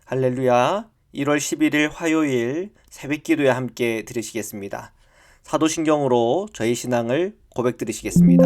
할렐루야. 1월 11일 화요일 새벽 기도에 함께 들으시겠습니다. 사도신경으로 저희 신앙을 고백 드리시겠습니다.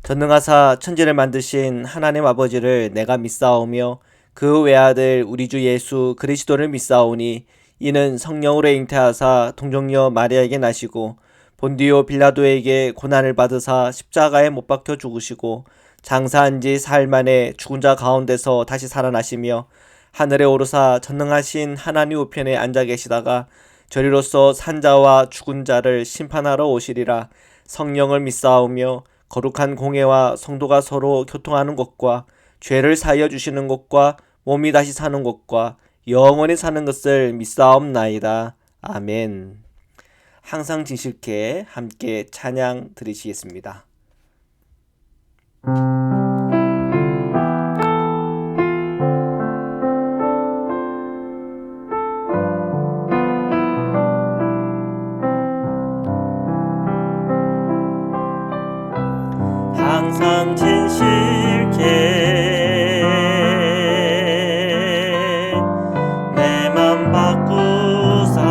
전능하사 천지를 만드신 하나님 아버지를 내가 믿사오며 그 외아들 우리 주 예수 그리스도를 믿사오니 이는 성령으로 잉태하사 동정녀 마리아에게 나시고 본디오 빌라도에게 고난을 받으사 십자가에 못 박혀 죽으시고 장사한 지 사흘 만에 죽은 자 가운데서 다시 살아나시며 하늘에 오르사 전능하신 하나님 우편에 앉아 계시다가 저리로서 산자와 죽은 자를 심판하러 오시리라. 성령을 믿사오며 거룩한 공회와 성도가 서로 교통하는 것과 죄를 사하여 주시는 것과 몸이 다시 사는 것과 영원히 사는 것을 믿사옵나이다. 아멘. 항상 진실케 함께 찬양 드리시겠습니다. 항상 진실케 내 맘 바꾸사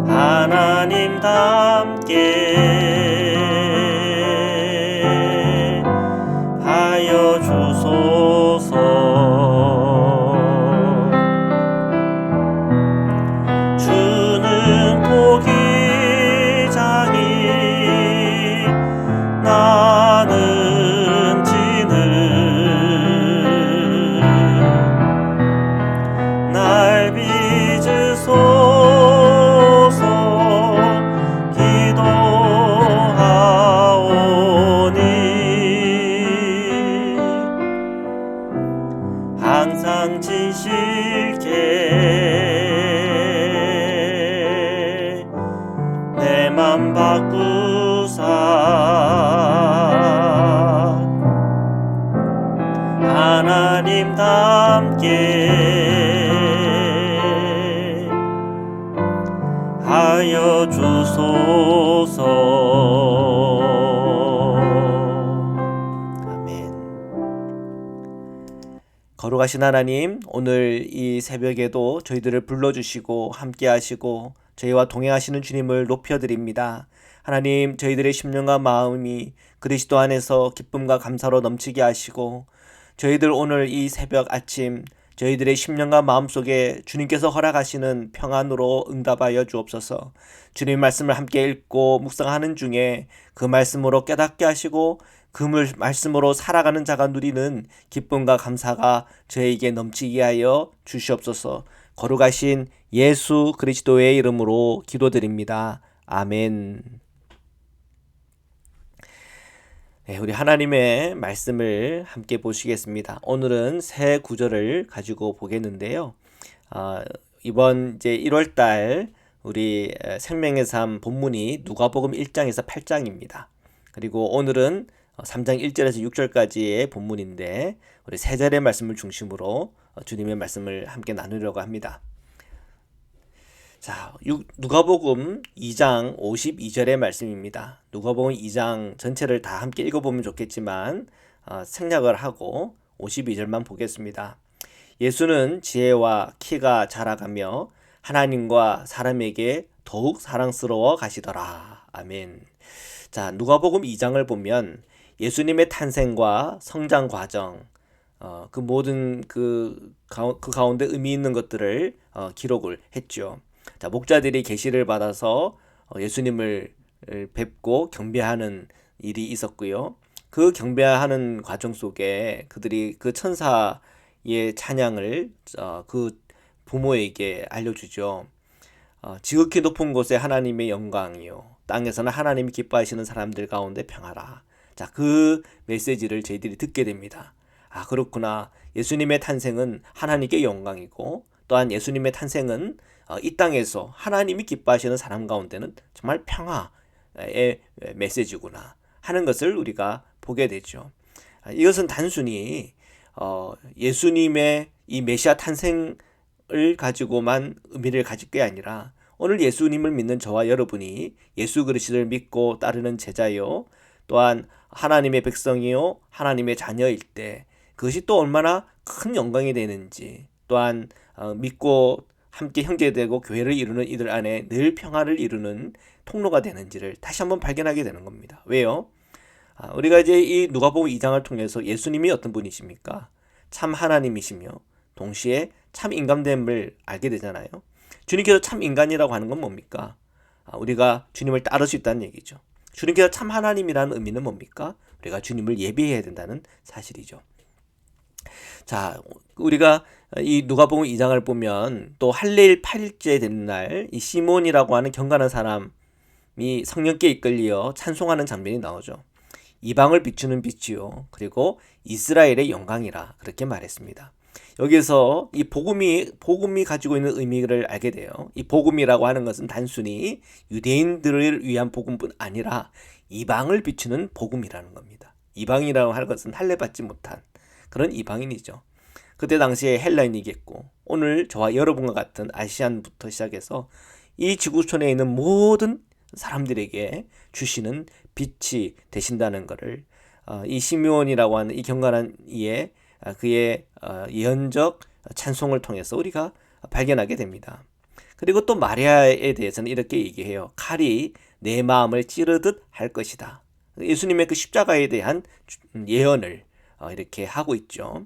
하나님답게 하여 주소서. 주는 포기장이 나는 지는 날 빚으소서 기도하오니 항상 진실케 내 맘 바꾸사 하나님답게 하여 주소서. 아멘. 거룩하신 하나님, 오늘 이 새벽에도 저희들을 불러주시고 함께하시고 저희와 동행하시는 주님을 높여드립니다. 하나님, 저희들의 심령과 마음이 그리스도 안에서 기쁨과 감사로 넘치게 하시고 저희들 오늘 이 새벽 아침 저희들의 심령과 마음속에 주님께서 허락하시는 평안으로 응답하여 주옵소서. 주님 말씀을 함께 읽고 묵상하는 중에 그 말씀으로 깨닫게 하시고 그 말씀으로 살아가는 자가 누리는 기쁨과 감사가 저에게 넘치게 하여 주시옵소서. 거룩하신 예수 그리스도의 이름으로 기도드립니다. 아멘. 네, 우리 하나님의 말씀을 함께 보시겠습니다. 오늘은 새 구절을 가지고 보겠는데요. 이번 이제 1월달 우리 생명의 삶 본문이 누가복음 1장에서 8장입니다. 그리고 오늘은 3장 1절에서 6절까지의 본문인데 우리 세 절의 말씀을 중심으로 주님의 말씀을 함께 나누려고 합니다. 자, 누가복음 2장 52절의 말씀입니다. 누가복음 2장 전체를 다 함께 읽어보면 좋겠지만 생략을 하고 52절만 보겠습니다. 예수는 지혜와 키가 자라가며 하나님과 사람에게 더욱 사랑스러워 가시더라. 아멘. 자, 누가복음 2장을 보면 예수님의 탄생과 성장 과정, 그 모든 그 가운데 의미 있는 것들을 기록을 했죠. 자, 목자들이 계시를 받아서 예수님을 뵙고 경배하는 일이 있었고요. 그 경배하는 과정 속에 그들이 그 천사의 찬양을 그 부모에게 알려주죠. 지극히 높은 곳에 하나님의 영광이요, 땅에서는 하나님이 기뻐하시는 사람들 가운데 평하라. 자, 그 메시지를 저희들이 듣게 됩니다. 아, 그렇구나. 예수님의 탄생은 하나님께 영광이고 또한 예수님의 탄생은 이 땅에서 하나님이 기뻐하시는 사람 가운데는 정말 평화의 메시지구나 하는 것을 우리가 보게 되죠. 이것은 단순히 예수님의 이 메시아 탄생을 가지고만 의미를 가질 게 아니라 오늘 예수님을 믿는 저와 여러분이 예수 그리스도를 믿고 따르는 제자요, 또한 하나님의 백성이요 하나님의 자녀일 때 그것이 또 얼마나 큰 영광이 되는지, 또한 믿고 함께 형제되고 교회를 이루는 이들 안에 늘 평화를 이루는 통로가 되는지를 다시 한번 발견하게 되는 겁니다. 왜요? 우리가 이제 이 누가복음 2장을 통해서 예수님이 어떤 분이십니까? 참 하나님이시며 동시에 참 인간됨을 알게 되잖아요. 주님께서 참 인간이라고 하는 건 뭡니까? 우리가 주님을 따를 수 있다는 얘기죠. 주님께서 참 하나님이라는 의미는 뭡니까? 우리가 주님을 예배해야 된다는 사실이죠. 자, 우리가 이 누가복음 2장을 보면 또 할례일 8일째 되는 날 이 시몬이라고 하는 경건한 사람이 성령께 이끌려 찬송하는 장면이 나오죠. 이방을 비추는 빛이요 그리고 이스라엘의 영광이라 그렇게 말했습니다. 여기서 이 복음이 가지고 있는 의미를 알게 돼요. 이 복음이라고 하는 것은 단순히 유대인들을 위한 복음뿐 아니라 이방을 비추는 복음이라는 겁니다. 이방이라고 하는 것은 할례 받지 못한 그런 이방인이죠. 그때 당시에 헬라인이겠고 오늘 저와 여러분과 같은 아시안부터 시작해서 이 지구촌에 있는 모든 사람들에게 주시는 빛이 되신다는 것을 이 시므온이라고 하는 이 경건한 이의 그의 예언적 찬송을 통해서 우리가 발견하게 됩니다. 그리고 또 마리아에 대해서는 이렇게 얘기해요. 칼이 내 마음을 찌르듯 할 것이다. 예수님의 그 십자가에 대한 예언을 이렇게 하고 있죠.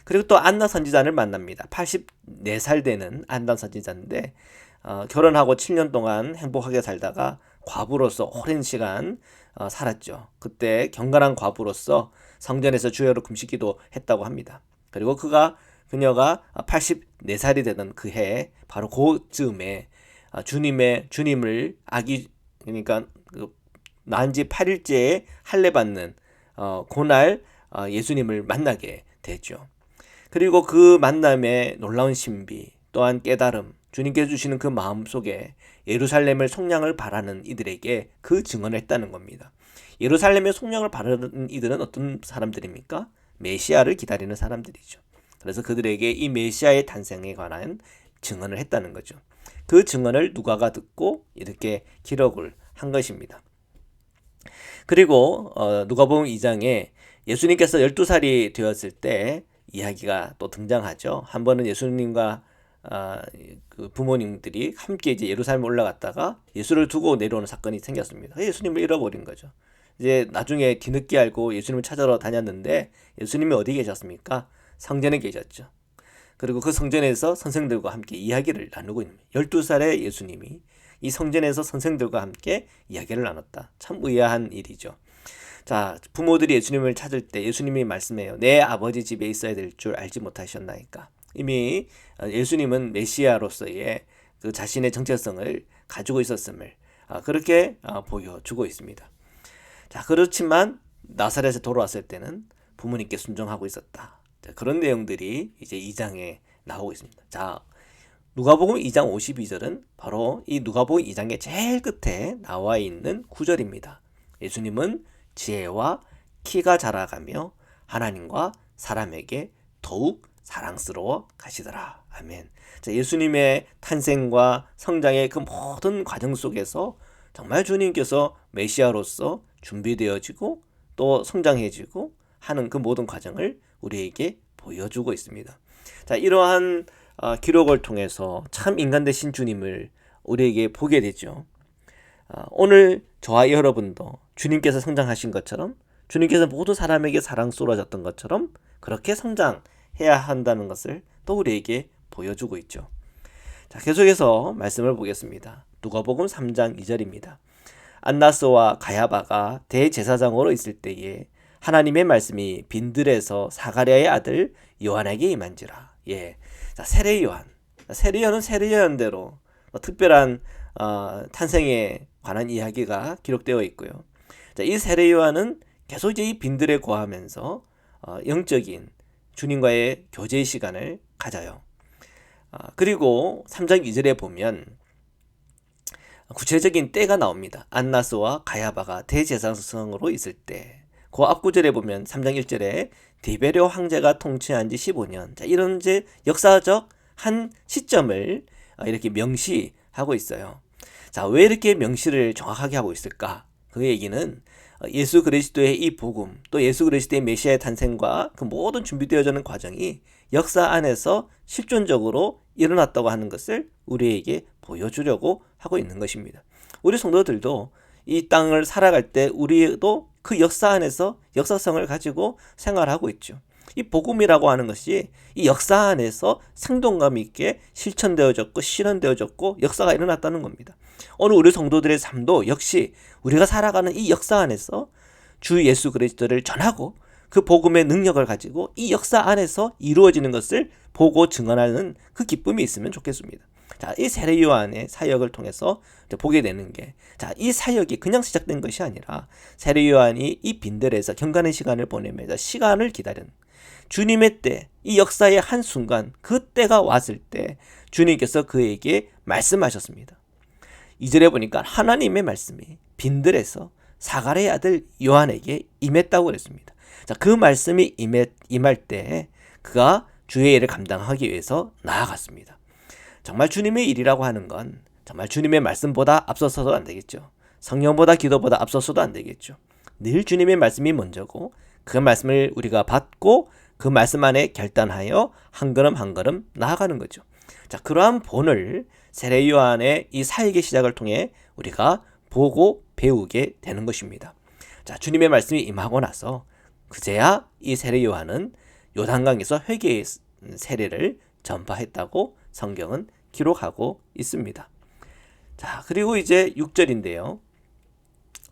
그리고 또 안나 선지자를 만납니다. 84살 되는 안나 선지자인데 결혼하고 7년 동안 행복하게 살다가 과부로서 오랜 시간 살았죠. 그때 경건한 과부로서 성전에서 주여로 금식기도 했다고 합니다. 그리고 그녀가 84살이 되던 그 해 바로 그즈음에 주님을 그러니까 낳은 지 8일째에 할례 받는 그날 예수님을 만나게 되죠. 그리고 그 만남의 놀라운 신비 또한 깨달음, 주님께서 주시는 그 마음 속에 예루살렘을 속량을 바라는 이들에게 그 증언을 했다는 겁니다. 예루살렘의 속량을 바라는 이들은 어떤 사람들입니까? 메시아를 기다리는 사람들이죠. 그래서 그들에게 이 메시아의 탄생에 관한 증언을 했다는 거죠. 그 증언을 누가가 듣고 이렇게 기록을 한 것입니다. 그리고 누가복음 2장에 예수님께서 12살이 되었을 때 이야기가 또 등장하죠. 한 번은 예수님과 그 부모님들이 함께 이제 예루살렘 올라갔다가 예수를 두고 내려오는 사건이 생겼습니다. 예수님을 잃어버린 거죠. 이제 나중에 뒤늦게 알고 예수님을 찾으러 다녔는데 예수님이 어디 계셨습니까? 성전에 계셨죠. 그리고 그 성전에서 선생들과 함께 이야기를 나누고 있는 12살의 예수님이 이 성전에서 선생들과 함께 이야기를 나눴다. 참 의아한 일이죠. 자, 부모들이 예수님을 찾을 때 예수님이 말씀해요. 내 아버지 집에 있어야 될 줄 알지 못하셨나이까. 이미 예수님은 메시아로서의 그 자신의 정체성을 가지고 있었음을 그렇게 보여주고 있습니다. 자, 그렇지만 나사렛에 돌아왔을 때는 부모님께 순종하고 있었다. 자, 그런 내용들이 이제 2장에 나오고 있습니다. 자, 누가복음 2장 52절은 바로 이 누가복음 2장의 제일 끝에 나와 있는 구절입니다. 예수님은 지혜와 키가 자라가며 하나님과 사람에게 더욱 사랑스러워 가시더라. 아멘. 자, 예수님의 탄생과 성장의 그 모든 과정 속에서 정말 주님께서 메시아로서 준비되어지고 또 성장해지고 하는 그 모든 과정을 우리에게 보여주고 있습니다. 자, 이러한 기록을 통해서 참 인간 되신 주님을 우리에게 보게 되죠. 오늘 저와 여러분도 주님께서 성장하신 것처럼 주님께서 모든 사람에게 사랑스러워졌던 것처럼 그렇게 성장해야 한다는 것을 또 우리에게 보여주고 있죠. 자, 계속해서 말씀을 보겠습니다. 누가복음 3장 2절입니다. 안나스와 가야바가 대제사장으로 있을 때에 하나님의 말씀이 빈들에서 사가랴의 아들 요한에게 임한지라. 예, 자, 세례 요한은 세례 요한대로 특별한 탄생에 관한 이야기가 기록되어 있고요. 자, 이 세례 요한은 계속 이제 이 빈들에 거하면서 영적인 주님과의 교제 시간을 가져요. 그리고 3장 2절에 보면 구체적인 때가 나옵니다. 안나스와 가야바가 대제사장으로 있을 때. 그 앞구절에 보면 3장 1절에 디베레오 황제가 통치한 지 15년. 자, 이런 이제 역사적 한 시점을 이렇게 명시하고 있어요. 자, 왜 이렇게 명시를 정확하게 하고 있을까? 그 얘기는 예수 그리스도의 이 복음, 또 예수 그리스도의 메시아의 탄생과 그 모든 준비되어지는 과정이 역사 안에서 실존적으로 일어났다고 하는 것을 우리에게 보여주려고 하고 있는 것입니다. 우리 성도들도 이 땅을 살아갈 때 우리도 그 역사 안에서 역사성을 가지고 생활하고 있죠. 이 복음이라고 하는 것이 이 역사 안에서 생동감 있게 실천되어졌고 실현되어졌고 역사가 일어났다는 겁니다. 오늘 우리 성도들의 삶도 역시 우리가 살아가는 이 역사 안에서 주 예수 그리스도를 전하고 그 복음의 능력을 가지고 이 역사 안에서 이루어지는 것을 보고 증언하는 그 기쁨이 있으면 좋겠습니다. 자, 이 세례 요한의 사역을 통해서 보게 되는 게, 자, 이 사역이 그냥 시작된 것이 아니라 세례 요한이 이 빈들에서 경건의 시간을 보내면서 시간을 기다린 주님의 때, 이 역사의 한순간, 그 때가 왔을 때 주님께서 그에게 말씀하셨습니다. 2절에 보니까 하나님의 말씀이 빈들에서 사가랴의 아들 요한에게 임했다고 그랬습니다. 자, 그 말씀이 임할 때 그가 주의 일을 감당하기 위해서 나아갔습니다. 정말 주님의 일이라고 하는 건 정말 주님의 말씀보다 앞서서도 안 되겠죠. 성령보다 기도보다 앞서서도 안 되겠죠. 늘 주님의 말씀이 먼저고 그 말씀을 우리가 받고 그 말씀 안에 결단하여 한 걸음 한 걸음 나아가는 거죠. 자, 그러한 본을 세례 요한의 이 사역의 시작을 통해 우리가 보고 배우게 되는 것입니다. 자, 주님의 말씀이 임하고 나서 그제야 이 세례 요한은 요단강에서 회개의 세례를 전파했다고 성경은 기록하고 있습니다. 자, 그리고 이제 6절인데요.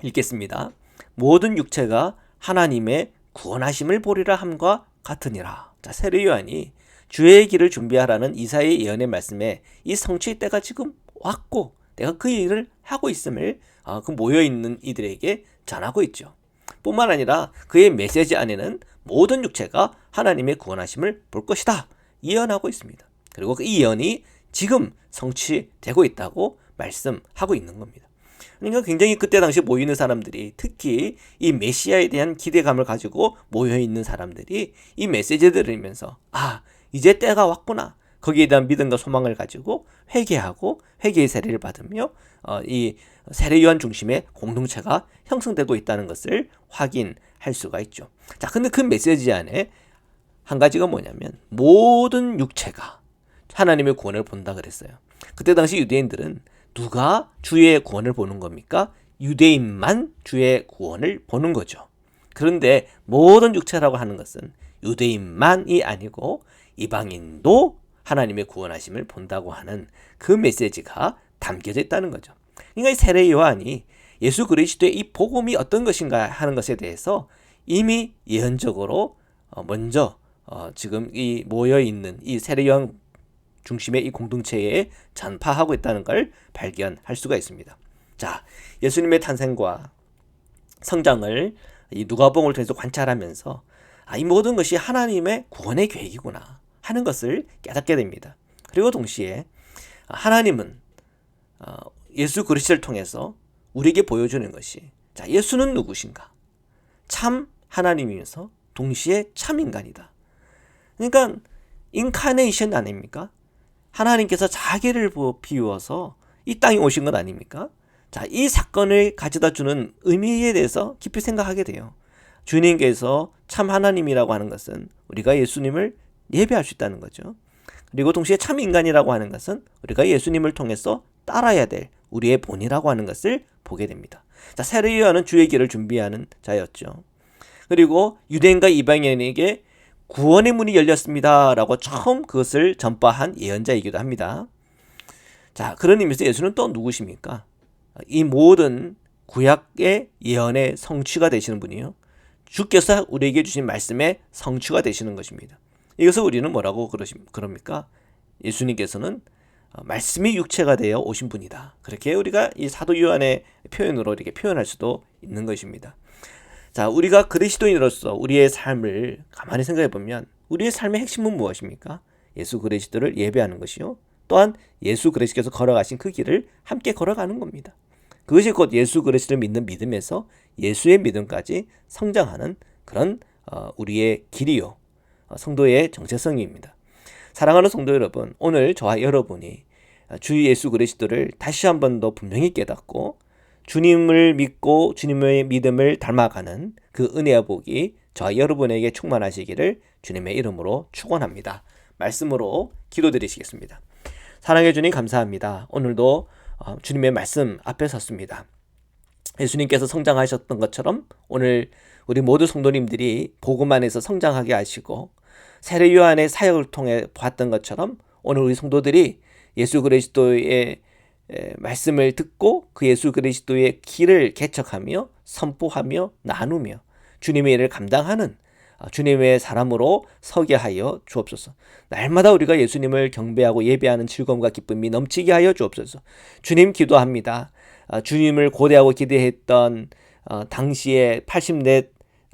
읽겠습니다. 모든 육체가 하나님의 구원하심을 보리라 함과 같으니라. 자, 세례 요한이 주의 길을 준비하라는 이사야의 예언의 말씀에 이 성취의 때가 지금 왔고 내가 그 일을 하고 있음을 그 모여있는 이들에게 전하고 있죠. 뿐만 아니라 그의 메시지 안에는 모든 육체가 하나님의 구원하심을 볼 것이다 예언하고 있습니다. 그리고 이 예언이 지금 성취되고 있다고 말씀하고 있는 겁니다. 그러니까 굉장히 그때 당시 모이는 사람들이, 특히 이 메시아에 대한 기대감을 가지고 모여있는 사람들이 이 메시지를 들으면서 이제 때가 왔구나, 거기에 대한 믿음과 소망을 가지고 회개하고 회개의 세례를 받으며 이 세례 요한 중심의 공동체가 형성되고 있다는 것을 확인할 수가 있죠. 자, 근데 그 메시지 안에 한 가지가 뭐냐면 모든 육체가 하나님의 구원을 본다 그랬어요. 그때 당시 유대인들은 누가 주의 구원을 보는 겁니까? 유대인만 주의 구원을 보는 거죠. 그런데 모든 육체라고 하는 것은 유대인만이 아니고 이방인도 하나님의 구원하심을 본다고 하는 그 메시지가 담겨져 있다는 거죠. 그러니까 이 세례 요한이 예수 그리스도의 이 복음이 어떤 것인가 하는 것에 대해서 이미 예언적으로 먼저 지금 이 모여있는 이 세례 요한 중심의 이 공동체에 전파하고 있다는 걸 발견할 수가 있습니다. 자, 예수님의 탄생과 성장을 이 누가복음을 통해서 관찰하면서 이 모든 것이 하나님의 구원의 계획이구나 하는 것을 깨닫게 됩니다. 그리고 동시에 하나님은 예수 그리스도를 통해서 우리에게 보여주는 것이, 자, 예수는 누구신가? 참 하나님이면서 동시에 참 인간이다. 그러니까 인카네이션 아닙니까? 하나님께서 자기를 비워서 이 땅에 오신 것 아닙니까? 자, 이 사건을 가져다 주는 의미에 대해서 깊이 생각하게 돼요. 주님께서 참 하나님이라고 하는 것은 우리가 예수님을 예배할 수 있다는 거죠. 그리고 동시에 참 인간이라고 하는 것은 우리가 예수님을 통해서 따라야 될 우리의 본이라고 하는 것을 보게 됩니다. 자, 세례 요한은 주의 길을 준비하는 자였죠. 그리고 유대인과 이방인에게 구원의 문이 열렸습니다 라고 처음 그것을 전파한 예언자이기도 합니다. 자, 그런 의미에서 예수는 또 누구십니까? 이 모든 구약의 예언의 성취가 되시는 분이요, 주께서 우리에게 주신 말씀의 성취가 되시는 것입니다. 이것을 우리는 뭐라고 그럽니까? 예수님께서는 말씀이 육체가 되어 오신 분이다. 그렇게 우리가 이 사도 요한의 표현으로 이렇게 표현할 수도 있는 것입니다. 자, 우리가 그리스도인으로서 우리의 삶을 가만히 생각해 보면 우리의 삶의 핵심은 무엇입니까? 예수 그리스도를 예배하는 것이요, 또한 예수 그리스도께서 걸어가신 그 길을 함께 걸어가는 겁니다. 그것이 곧 예수 그리스도를 믿는 믿음에서 예수의 믿음까지 성장하는 그런 우리의 길이요, 성도의 정체성입니다. 사랑하는 성도 여러분, 오늘 저와 여러분이 주 예수 그리스도를 다시 한 번 더 분명히 깨닫고 주님을 믿고 주님의 믿음을 닮아가는 그 은혜와 복이 저와 여러분에게 충만하시기를 주님의 이름으로 축원합니다. 말씀으로 기도드리시겠습니다. 사랑해 주님 감사합니다. 오늘도 주님의 말씀 앞에 섰습니다. 예수님께서 성장하셨던 것처럼 오늘 우리 모두 성도님들이 복음 안에서 성장하게 하시고 세례 요한의 사역을 통해 보았던 것처럼 오늘 우리 성도들이 예수 그리스도의 말씀을 듣고 그 예수 그리스도의 길을 개척하며 선포하며 나누며 주님의 일을 감당하는 주님의 사람으로 서게 하여 주옵소서. 날마다 우리가 예수님을 경배하고 예배하는 즐거움과 기쁨이 넘치게 하여 주옵소서. 주님 기도합니다. 주님을 고대하고 기대했던 당시에 84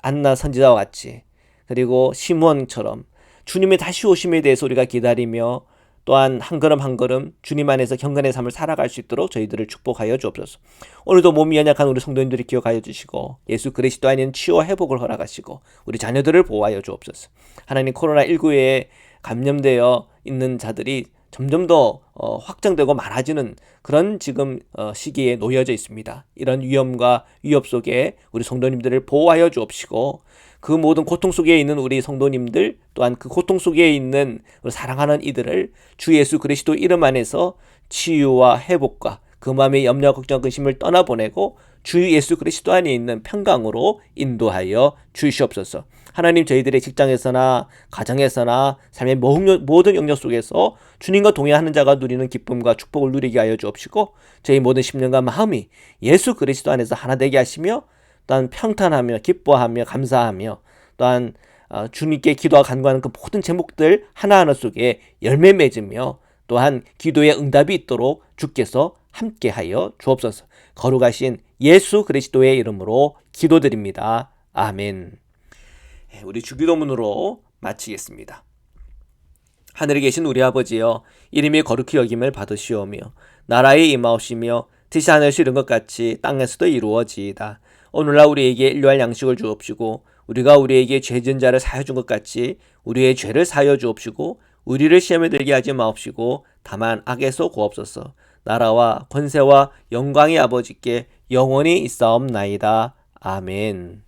안나 선지자와 같이 그리고 시므온처럼 주님의 다시 오심에 대해서 우리가 기다리며 또한 한 걸음 한 걸음 주님 안에서 경건의 삶을 살아갈 수 있도록 저희들을 축복하여 주옵소서. 오늘도 몸이 연약한 우리 성도님들이 기억하여 주시고 예수 그리스도 안에 치유와 회복을 허락하시고 우리 자녀들을 보호하여 주옵소서. 하나님 코로나19에 감염되어 있는 자들이 점점 더 확장되고 많아지는 그런 지금 시기에 놓여져 있습니다. 이런 위험과 위협 속에 우리 성도님들을 보호하여 주옵시고 그 모든 고통 속에 있는 우리 성도님들 또한 그 고통 속에 있는 사랑하는 이들을 주 예수 그리스도 이름 안에서 치유와 회복과 그 마음의 염려, 걱정, 근심을 떠나보내고 주 예수 그리스도 안에 있는 평강으로 인도하여 주시옵소서. 하나님 저희들의 직장에서나 가정에서나 삶의 모든 영역 속에서 주님과 동행하는 자가 누리는 기쁨과 축복을 누리게 하여 주옵시고 저희 모든 심령과 마음이 예수 그리스도 안에서 하나 되게 하시며 또한 평탄하며 기뻐하며 감사하며 또한 주님께 기도와 간구하는 그 모든 제목들 하나하나 속에 열매 맺으며 또한 기도의 응답이 있도록 주께서 함께하여 주옵소서. 거룩하신 예수 그리스도의 이름으로 기도드립니다. 아멘. 우리 주기도문으로 마치겠습니다. 하늘에 계신 우리 아버지여, 이름이 거룩히 여김을 받으시오며 나라에 임하옵시며 뜻이 하늘에서 이룬 것 같이 땅에서도 이루어지이다. 오늘날 우리에게 일용할 양식을 주옵시고 우리가 우리에게 죄 지은 자를 사하여 준 것 같이 우리의 죄를 사하여 주옵시고 우리를 시험에 들게 하지 마옵시고 다만 악에서 구하옵소서. 나라와 권세와 영광의 아버지께 영원히 있사옵나이다. 아멘.